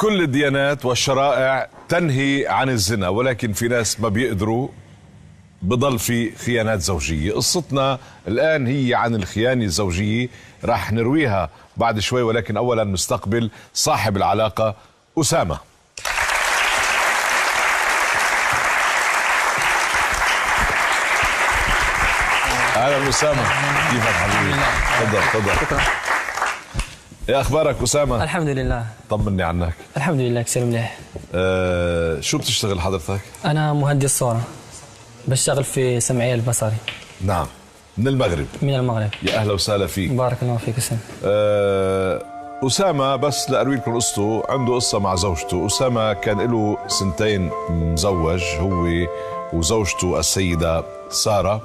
كل الديانات والشرائع تنهي عن الزنا، ولكن في ناس ما بيقدروا، بضل في خيانات زوجية. قصتنا الآن هي عن الخيانة الزوجية، راح نرويها بعد شوي، ولكن أولا نستقبل صاحب العلاقة أسامة. أهلا أسامة، كيفك حبيبي؟ تفضل. يا أخبارك أسامة؟ الحمد لله. طمني عنك. الحمد لله كثير مليح. شو بتشتغل حضرتك؟ أنا مهندس صورة، بشتغل في سمعية البصري. نعم، من المغرب. من المغرب. يا أهلا وسهلا فيك. بارك الله فيك أسامة. أسامة بس لأروي لكم قصته، عنده قصة مع زوجته. أسامة كان له 2 سنين مزوج هو وزوجته السيدة سارة.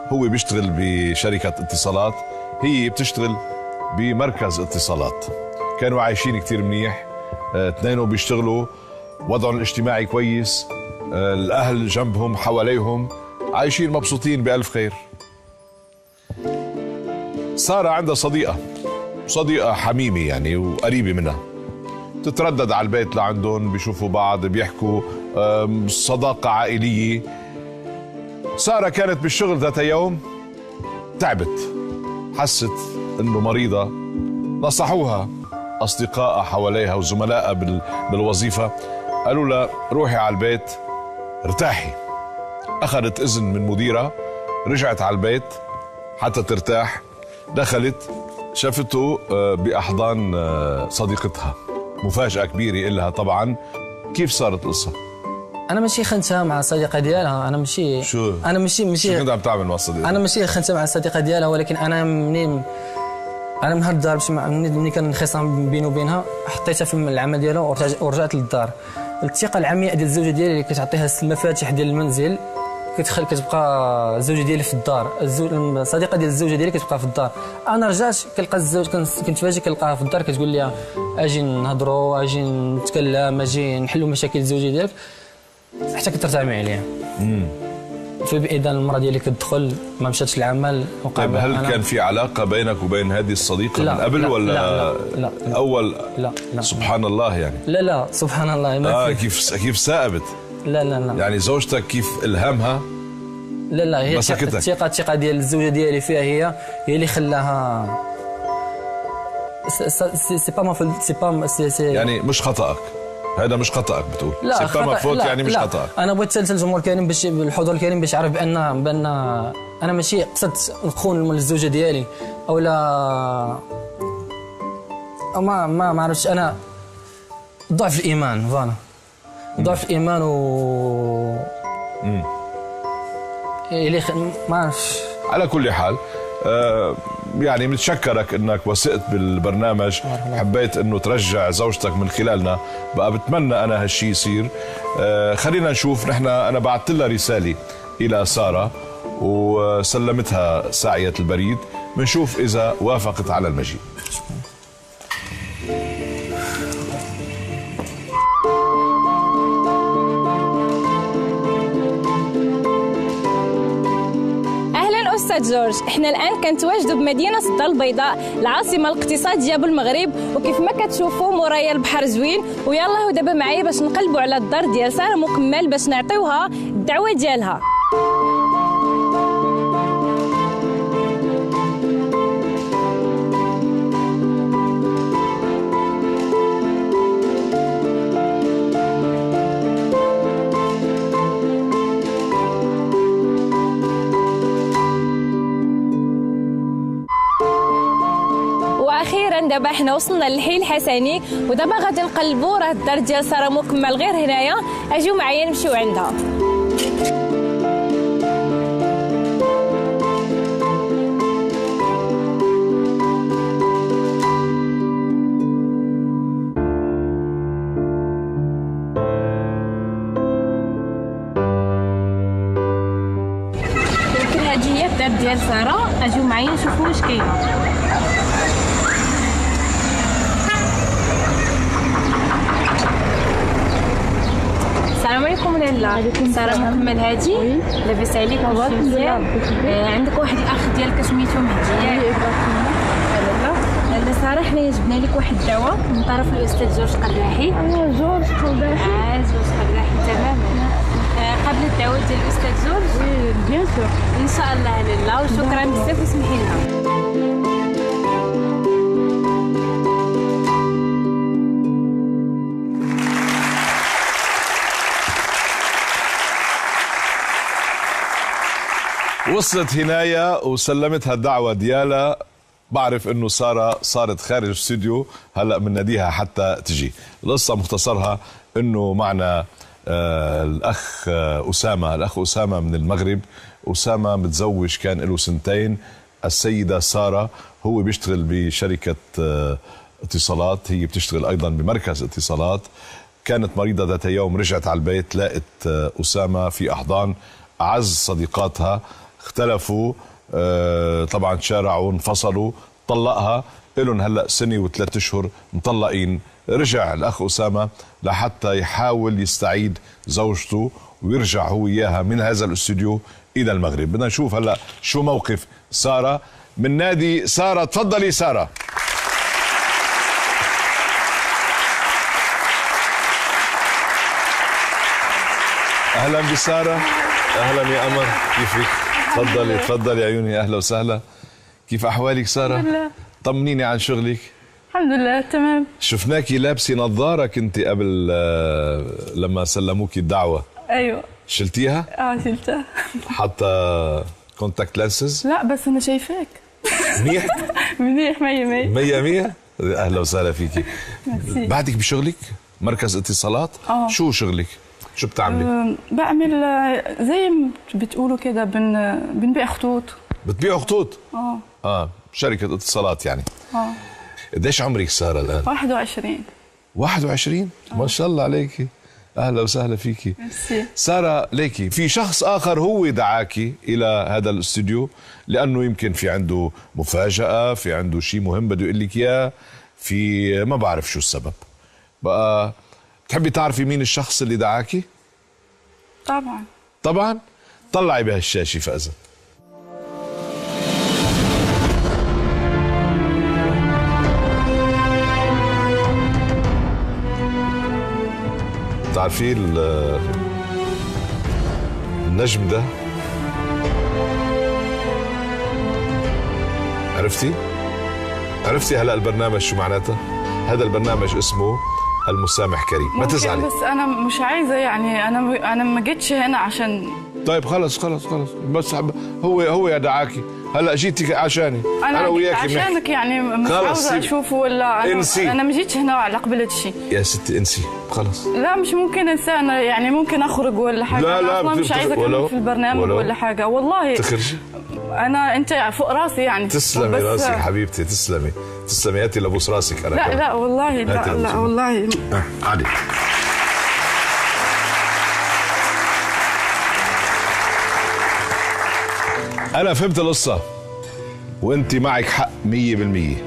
هو بيشتغل بشركة اتصالات، هي بتشتغل بمركز اتصالات. كانوا عايشين كتير منيح، اثنينهم بيشتغلوا، وضعهم الاجتماعي كويس، الأهل جنبهم حواليهم، عايشين مبسوطين بألف خير. سارة عندها صديقة حميمة يعني وقريبة منها، تتردد على البيت لعندهم، بيشوفوا بعض، بيحكوا، صداقة عائلية. سارة كانت بالشغل ذات يوم، تعبت، حست انه مريضة، نصحوها اصدقائها حواليها وزملائها بالوظيفة، قالوا لها روحي على البيت ارتاحي. اخذت اذن من مديرها، رجعت على البيت حتى ترتاح. دخلت شافته باحضان صديقتها. مفاجأة كبيرة إلها طبعا. كيف صارت القصة؟ أنا ماشي خنتها مع الصديقة ديالها، أنا ماشي شو كنت عم تعمل مع الصديقة؟ أنا ماشي خنتها مع الصديقة ديالها، ولكن أنا من نهار الدار باش منين كان انخصام بيني وبينها، حطيتها في العمل ديالها ورجعت للدار. الثقة العمياء ديال الزوجة ديالي اللي كتعطيها المفاتيح ديال المنزل، كتبقى الزوجة ديالي في الدار، الصديقة ديال الزوجة ديالي كتبقى في الدار. أنا رجعت كنلقى الزوج، كنت فاجئ كنلقاها في الدار كتقول لي أجي نهضروا، أجي نتكلم، أجي نحلوا مشاكل الزوجة ديالك، حتى كترتعمي عليها. في بإذن المرة ديالي كتدخل، ما مشاتش العمل. طيب هل كان في علاقة بينك وبين هذه الصديقة من قبل ولا لا أول؟ لا سبحان الله يعني. لا سبحان الله ما كيف ثائبت؟ لا يعني زوجتك كيف إلهامها؟ لا هي الثقة ديال الزوجة ديالي فيها، هي اللي خلاها. يعني مش خطأك، هذا مش خطأك بتقول؟ لا خطأ يعني مش خطأك. أنا بغيت نسال الجمهور الكريم باش بالحضور الكريم باش يعرف بأن أنا ماشي قصدت نخون الزوجة ديالي أو لا، أو ما عرفتش. أنا ضعف الإيمان، فوالا ضعف الإيمان اللي ما عرفتش. على كل حال يعني بنتشكرك انك وثقت بالبرنامج، حبيت انه ترجع زوجتك من خلالنا. بقى بتمنى انا هالشي يصير. خلينا نشوف. انا بعثت لها رساله الى ساره وسلمتها ساعيه البريد، بنشوف اذا وافقت على المجيء. أستاذ جورج، احنا الآن كنتواجدوا بمدينة الدار البيضاء، العاصمة الاقتصادية بالمغرب، وكيف ما كتشوفوا مورايا البحر زوين. ويلا ودابا معايا باش نقلبوا على الدار ديال سارة مكمل باش نعطيوها الدعوة ديالها. واخيرا دابا حنا وصلنا للحي الحسني، ودابا غادي نقلبوا. راه الدار ديال ساره مكمل غير هنايا، اجيو معايا نمشيو عندها. يمكن هذه هي الدار ديال ساره، اجيو معايا نشوفوا واش كاينه. السلام عليكم لاله. ساره مكمل هادي، لاباس عليك؟ مزيان. عندك واحد الاخ ديالك سميتو مهدي، لاله ساره حنايا جبنا لك واحد الدواء من طرف الاستاذ جورج قداحي. جورج قداحي. جورج قداحي تماما. قبل الدواء ديال الاستاذ جورج؟ بيان سور. ان شاء الله لاله، وشكرا بزاف وسمحي لنا. وصلت هنايا وسلمتها الدعوة ديالها. بعرف انه سارة صارت خارج الاستوديو هلا بنناديها حتى تجي. القصة مختصرها انه معنا الاخ اسامة من المغرب. اسامة متزوج كان له 2 سنين. السيدة سارة هو بيشتغل بشركة اتصالات، هي بتشتغل ايضا بمركز اتصالات. كانت مريضة ذات يوم، رجعت على البيت لقت اسامة في احضان اعز صديقاتها. اختلفوا طبعا، تشارعوا، انفصلوا، طلقها. إلهم هلا 1 سنة و3 أشهر مطلقين. رجع الأخ أسامة لحتى يحاول يستعيد زوجته ويرجع هو إياها من هذا الاستوديو إلى المغرب. بدنا نشوف هلا شو موقف سارة من نادي سارة. تفضلي سارة. أهلا بسارة. أهلا يا قمر، كيفك؟ تفضلي عيوني. اهلا وسهلا. كيف احوالك ساره؟ الحمد لله. طمنيني عن شغلك. الحمد لله تمام. شفناكي لابسه نظاره كنت قبل لما سلموكي الدعوه. ايوه. شلتيها؟ شلتها. حتى كونتاكت لانسز؟ لا بس انا شايفاك. منيح؟ منيح 100. اهلا وسهلا فيكي. بعدك بشغلك مركز اتصالات؟ شو شغلك؟ شو بتعملي؟ بعمل زي ما بتقولوا كده بنبيع خطوط. بتبيعوا خطوط؟ شركة اتصالات يعني. قديش عمرك سارة الآن؟ 21. 21؟ ما شاء الله عليكي. أهلا وسهلا فيكي. ميرسي. سارة، ليكي في شخص آخر هو دعاكي إلى هذا الاستوديو لأنه يمكن في عنده مفاجأة، في عنده شيء مهم بده يقول لك إياه، في ما بعرف شو السبب. بقى تحبي تعرفي مين الشخص اللي دعاكي؟ طبعا. طلعي بهالشاشة فأذا. تعرفي النجم ده؟ عرفتي هلا البرنامج شو معناته؟ هذا البرنامج اسمه المسامح كريم. ما تزعلي. بس انا مش عايزه يعني، انا ما جيتش هنا عشان. طيب خلص بس هو يا دعاكي. هلا جيتي عشاني. انا وياكي عشانك يعني مش عاوزه اشوفه ولا انسي. انا ما جيتش هنا على قبلة شيء. يا ستي انسي خلص. لا مش ممكن انسى، انا يعني ممكن اخرج ولا حاجه. لا انا مش عايزه اكمل في البرنامج ولا حاجه والله. تخرجي. انت فوق راسي يعني. تسلمي راسك حبيبتي، تسلمي هاتي لبوس راسك. انا لا والله لا والله. عادي. أنا فهمت القصة وأنت معك حق 100%.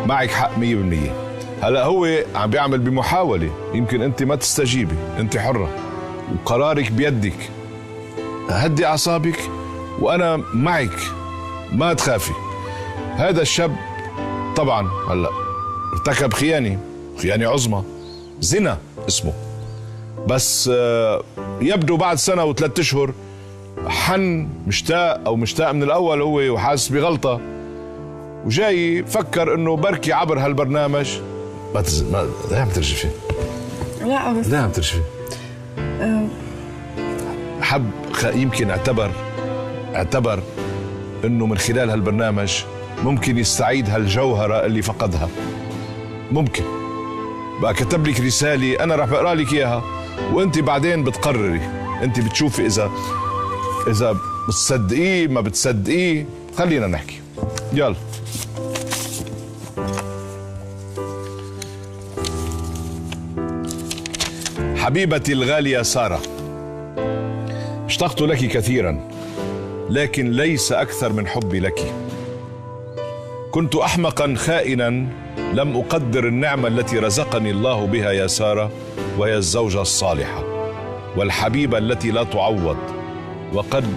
معك حق 100%. هلا هو عم بيعمل بمحاولة، يمكن أنت ما تستجيبي، أنت حرة وقرارك بيدك. هدي أعصابك وأنا معك، ما تخافي. هذا الشاب طبعا هلا ارتكب خيانة عظمى، زنا اسمه، بس يبدو بعد 1 و3 أشهر حن مشتاق من الأول هو وحاسس بغلطة، وجاي فكر إنه بركي عبر هالبرنامج. لا عم ترجفي. لا عم ترجفي. حب يمكن اعتبر إنه من خلال هالبرنامج ممكن يستعيد هالجوهرة اللي فقدها. ممكن بقى كتب لك رسالة أنا راح بقرأ لك إياها، وأنت بعدين بتقرري، أنت بتشوفي إذا بتصدقيه ما بتصدقيه. خلينا نحكي. يلا. حبيبتي الغالية سارة، اشتقت لك كثيرا، لكن ليس أكثر من حبي لك. كنت أحمقا خائنا لم أقدر النعمة التي رزقني الله بها يا سارة، وهي الزوجة الصالحة والحبيبة التي لا تعوض. وقد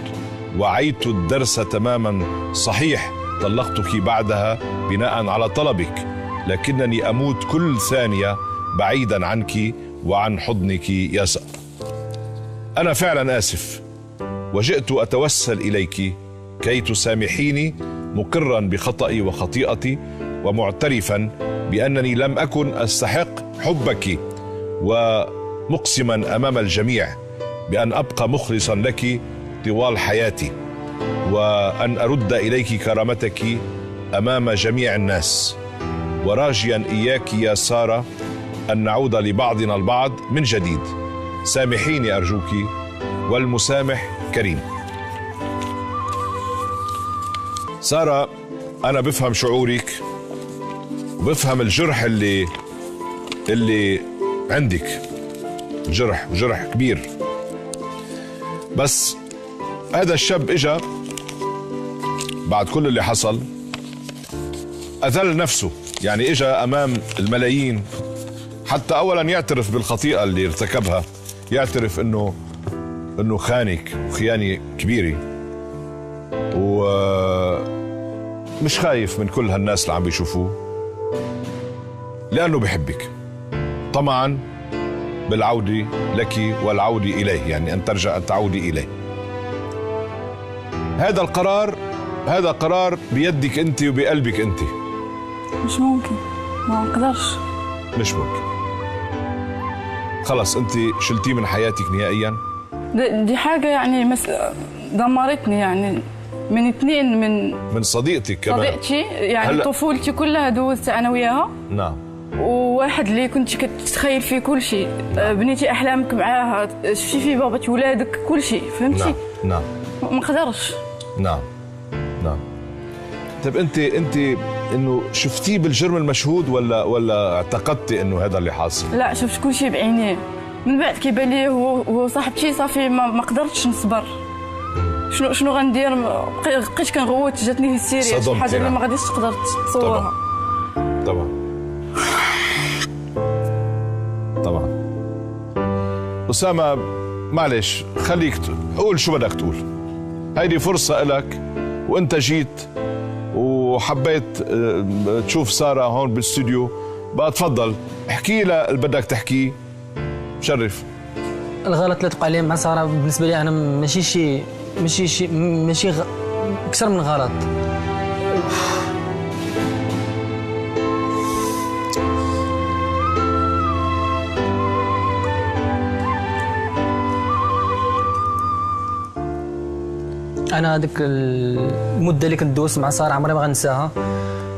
وعيت الدرس تماما. صحيح طلقتك بعدها بناء على طلبك، لكنني أموت كل ثانية بعيدا عنك وعن حضنك يا سارة. أنا فعلا آسف، وجئت أتوسل إليك كي تسامحيني، مقرا بخطئي وخطيئتي، ومعترفا بأنني لم أكن أستحق حبك، ومقسما أمام الجميع بأن أبقى مخلصا لك طوال حياتي، وأن أرد إليك كرامتك أمام جميع الناس، وراجيا إياك يا سارة أن نعود لبعضنا البعض من جديد. سامحيني أرجوك، والمسامح كريم. سارة، أنا بفهم شعورك وبفهم الجرح اللي عندك، جرح كبير، بس هذا الشاب إجا بعد كل اللي حصل أذل نفسه، يعني إجا أمام الملايين حتى أولا يعترف بالخطيئة اللي ارتكبها، يعترف إنه خانك وخيانة كبيرة، ومش خايف من كل هالناس اللي عم بيشوفوه، لأنه بحبك طمعا بالعودة لك والعودة إليه، يعني أن ترجع أن تعودي إليه. هذا قرار بيدك أنت وبقلبك أنت. مش ممكن، ما أقدرش. مش ممكن، خلص أنت شلتيه من حياتك نهائيا. دي حاجة يعني دمرتني، يعني من اثنين، من صديقتك كمان، صديقتي يعني طفولتي كلها دوزت أنا وياها. نعم. وواحد اللي كنت كتتخيل فيه كل شيء، بنيتي أحلامك معاها، شفتي في بابا ولادك كل شيء، فهمتي؟ نعم. ما نقدرش. نعم. طيب انت انه شفتيه بالجرم المشهود ولا اعتقدتي انه هذا اللي حاصل؟ لا، شفت كل شيء بعينيه، من بعد كيبان لي هو صاحبتي، صافي ما قدرتش نصبر. شنو غندير؟ بقيت كنغوت، جاتني هستيريا، شي حاجه اللي ما غاديش تقدر تصورها. طبعا. أسامة، معلش خليك قول شو بدك تقول، هيدي فرصة لك، وانت جيت وحبيت تشوف سارة هون بالاستوديو، بقى تفضل احكي لها اللي بدك تحكيه، شرف. الغلط اللي تقع عليه مع سارة بالنسبة لي أنا ماشي أكثر من غلط. أنا هذيك المدة اللي كنت دوزت مع سارة عمري ما غنساها،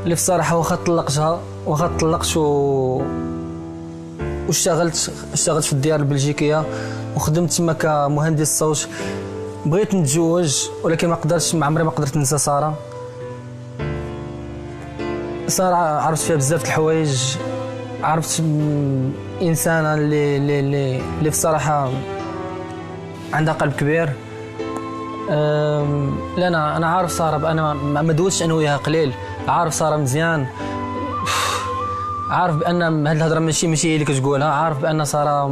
اللي في الصراحة واخا طلقتها، واخا طلقت واشتغلت في الديار البلجيكية وخدمت تما كمهندس صوت. بغيت نتزوج ولكن ما قدرتش، عمري ما قدرت ننسى سارة. سارة عرفت فيها بزاف د الحوايج، عرفت إنسانة اللي في الصراحة عندها قلب كبير. لا انا عارف ساره، انا ما دوزتش انا وياها قليل، عارف ساره مزيان، عارف بان هاد الهضره ماشي هي اللي كتقولها، عارف بان ساره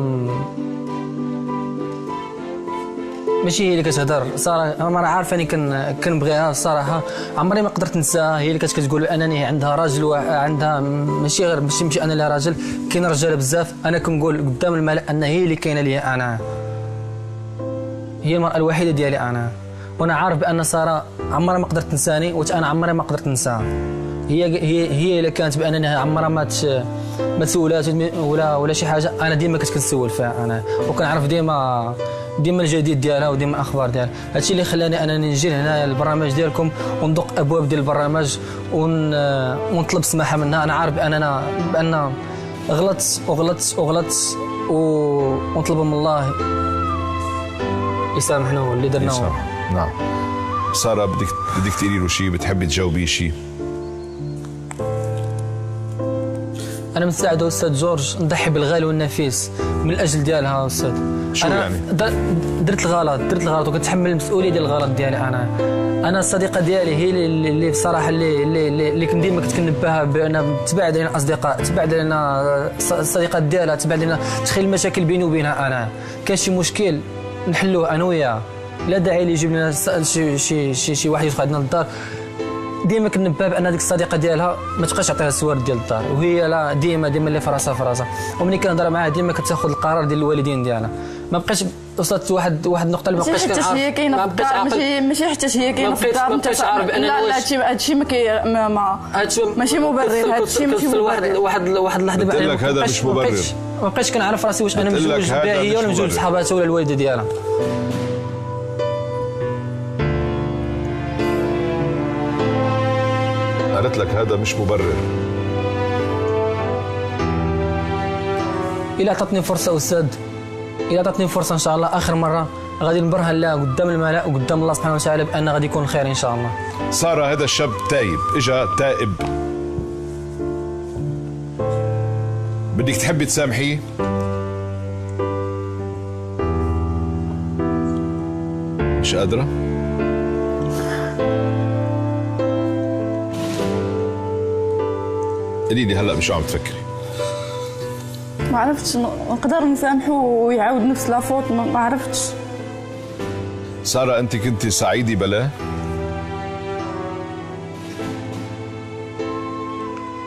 ماشي هي اللي كتهضر. ساره انا عارف اني كنبغيها الصراحه، عمري ما قدرت ننساها. هي اللي كتقول انني عندها راجل، عندها ماشي انا اللي راجل، كاين رجاله بزاف. انا كنقول قدام الملأ ان هي اللي كاينه لي، انا هي المرأة الوحيدة ديالي أنا، وأنا عارف بأن سارة عمرها ما قدرت تنساني، وأنا عمري ما قدرت ننساها. هي اللي كانت بأنني عمرها ما تسولات ولا شي حاجة، أنا ديما كنت كنسول فيها أنا، وكنعرف ديما الجديد ديالها وديما الأخبار ديالها. هادشي اللي خلاني أنني نجي لهنا البرنامج ديالكم وندق أبواب ديال البرنامج ونطلب السماحة منها. أنا عارف بأن غلطت ونطلب من الله يسامحنا واللي درناه. نعم. سارة، بدك تقولي له شيء، بتحبي تجاوبيه شيء؟ أنا مستعد أستاذ جورج نضحي بالغالي والنفيس من أجل ديالها أستاذ. شو أنا يعني؟ درت الغلط وكنتحمل المسؤولية ديال الغلط ديالي. أنا الصديقة ديالي هي اللي بصراحة اللي كنت ديما كنبهها بأن تبعد علينا الأصدقاء، تبعد علينا الصديقات ديالها، تبعد علينا، تخيل المشاكل بيني وبينها. أنا كان شي مشكل نحلوه انا وياه، لا داعي لي يجيب لنا شي واحد يدخل عندنا للدار ديما كنبه بان هذيك الصديقه ديالها ما تبقاش تعطيها السوارد ديال الدار، وهي لا ديما اللي في راسها، وملي كنهضر معاها ديما كتاخذ القرار ديال الوالدين ديالها. ما بقاش وصلت واحد النقطه اللي ما بقاش كنعرف. هي كاينه في الدار، ماشي حتى هي كاينه في الدار. ما بقيتش عارف بان لا هادشي ماشي مبرر. هادشي ماشي مبرر. واحد اللحظه قلت لك هذا مش مبرر. ما بقيتش كنعرف راسي واش انا مزوج بها هي ولا مزوج بصحاباتها ولا الوالده ديالها. قالت لك هذا مش مبرر. إلا عطاتني فرصة أستاذ، إلا عطاتني فرصة إن شاء الله آخر مرة غادي نبرهن لها قدام الملأ وقدام الله سبحانه وتعالى بأن غادي يكون خير إن شاء الله. سارة هذا الشاب تايب، إجا تائب. بدك تحبي تسامحيه؟ مش قادرة؟ قولي لي هلا بشو عم تفكري؟ ما عرفتش نقدر نسامحه ويعاود نفس لافوت. ما عرفتش. سارة أنت كنتي سعيدة بلا؟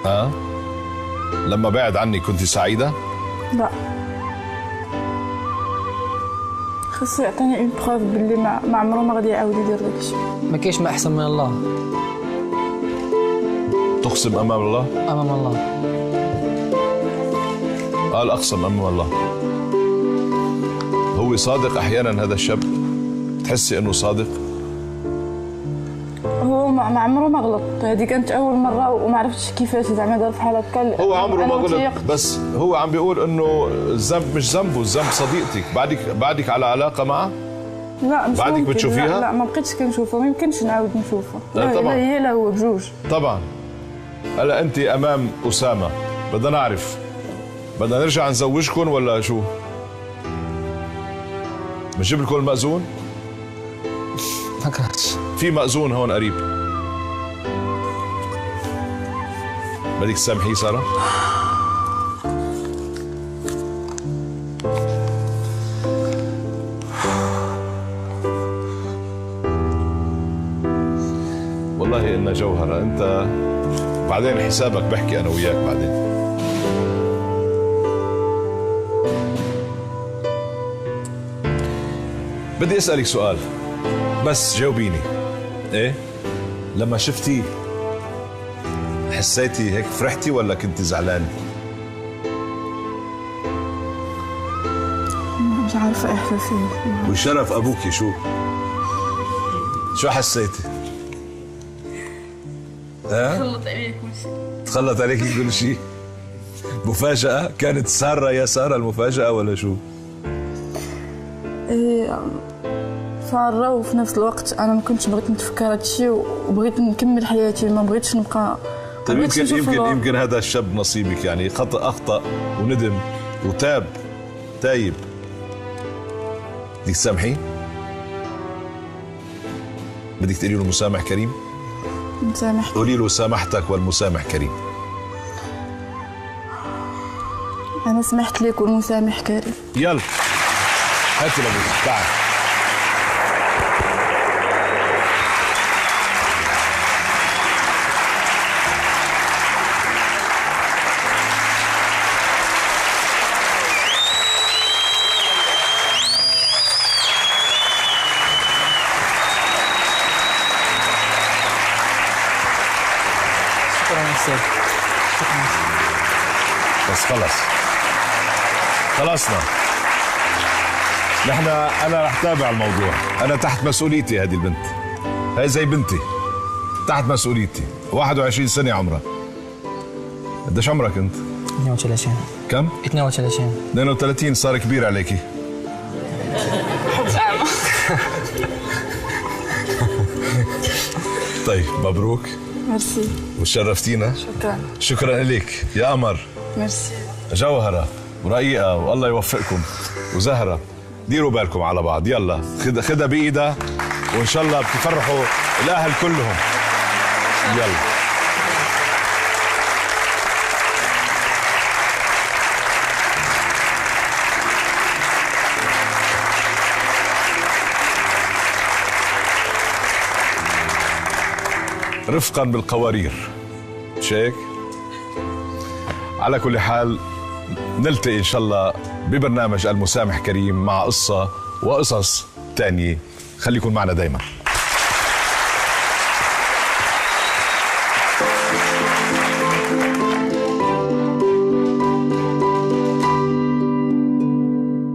ها؟ لما بعد عني كنتي سعيدة؟ لا. خصو يعطيني اون بروف باللي ما عمره ما غادي يعاود يدير داكشي. ما كاينش ما أحسن من الله. تقسم أمام الله؟ أمام الله. قال أقسم أمام الله. هو صادق أحيانا هذا الشاب؟ تحسي إنه صادق؟ هو ما عمره ما غلط. هذه كانت أول مرة وما عرفتش كيفاش زعما دار بحال هكا. هو عمره ما غلط، بس هو عم بيقول إنه الذنب مش ذنبه، الذنب صديقتك. بعدك على علاقة معه؟ لا مش بعدك ممكن. بتشوفيها؟ لا ما بقيتش كنشوفها، ما يمكنش نعاود نشوفها. لا طبعا. لا هي لا هو بجوج. طبعا. هلا أنت أمام أسامة، بدنا نعرف بدنا نرجع نزوجكم ولا شو؟ بنجيب لكم المأذون؟ ما كرهتش. في مأذون هون قريب. بدك تسامحيه سارة؟ والله إنها جوهرة. أنت بعدين حسابك بحكي أنا وياك بعدين. بدي أسألك سؤال بس جاوبيني. إيه؟ لما شفتي حسيتي هيك فرحتي ولا كنتي زعلانة؟ مش عارفة إحساسي. وشرف أبوكي شو حسيتي؟ تخلط عليك كل شيء. مفاجأة كانت سارة يا سارة المفاجأة ولا شو؟ إيه سارة، وفي نفس الوقت أنا ما كنتش بغيت نتفكر هذا الشيء وبغيت نكمل حياتي. ما بغيتش نبقى. طيب يمكن هذا الشاب نصيبك، يعني أخطأ وندم تايب. بدك تسامحيه؟ بدك تقولي له مسامح كريم؟ مسامح. قولي له سامحتك والمسامح كريم. أنا سمحت لك والمسامح كريم. يلا هاتي لابوك تعال. بس خلصنا. أنا رح تابع الموضوع. أنا تحت مسؤوليتي. هذه البنت هي زي بنتي، تحت مسؤوليتي. 21 سنة عمرها. قديش عمرك أنت؟ 32. كم؟ 32. 32 صار كبير عليكي. طيب مبروك. ميرسي. وشرفتينا. شكرا لك يا قمر. ميرسي. جوهرة ورقيقة والله يوفقكم. وزهرة ديروا بالكم على بعض. يلا خدها بإيدها وإن شاء الله بتفرحوا الأهل كلهم. يلا رفقا بالقوارير، مش هيك؟ على كل حال نلتقي إن شاء الله ببرنامج المسامح كريم مع قصة وقصص تانية. خليكن معنا دايما.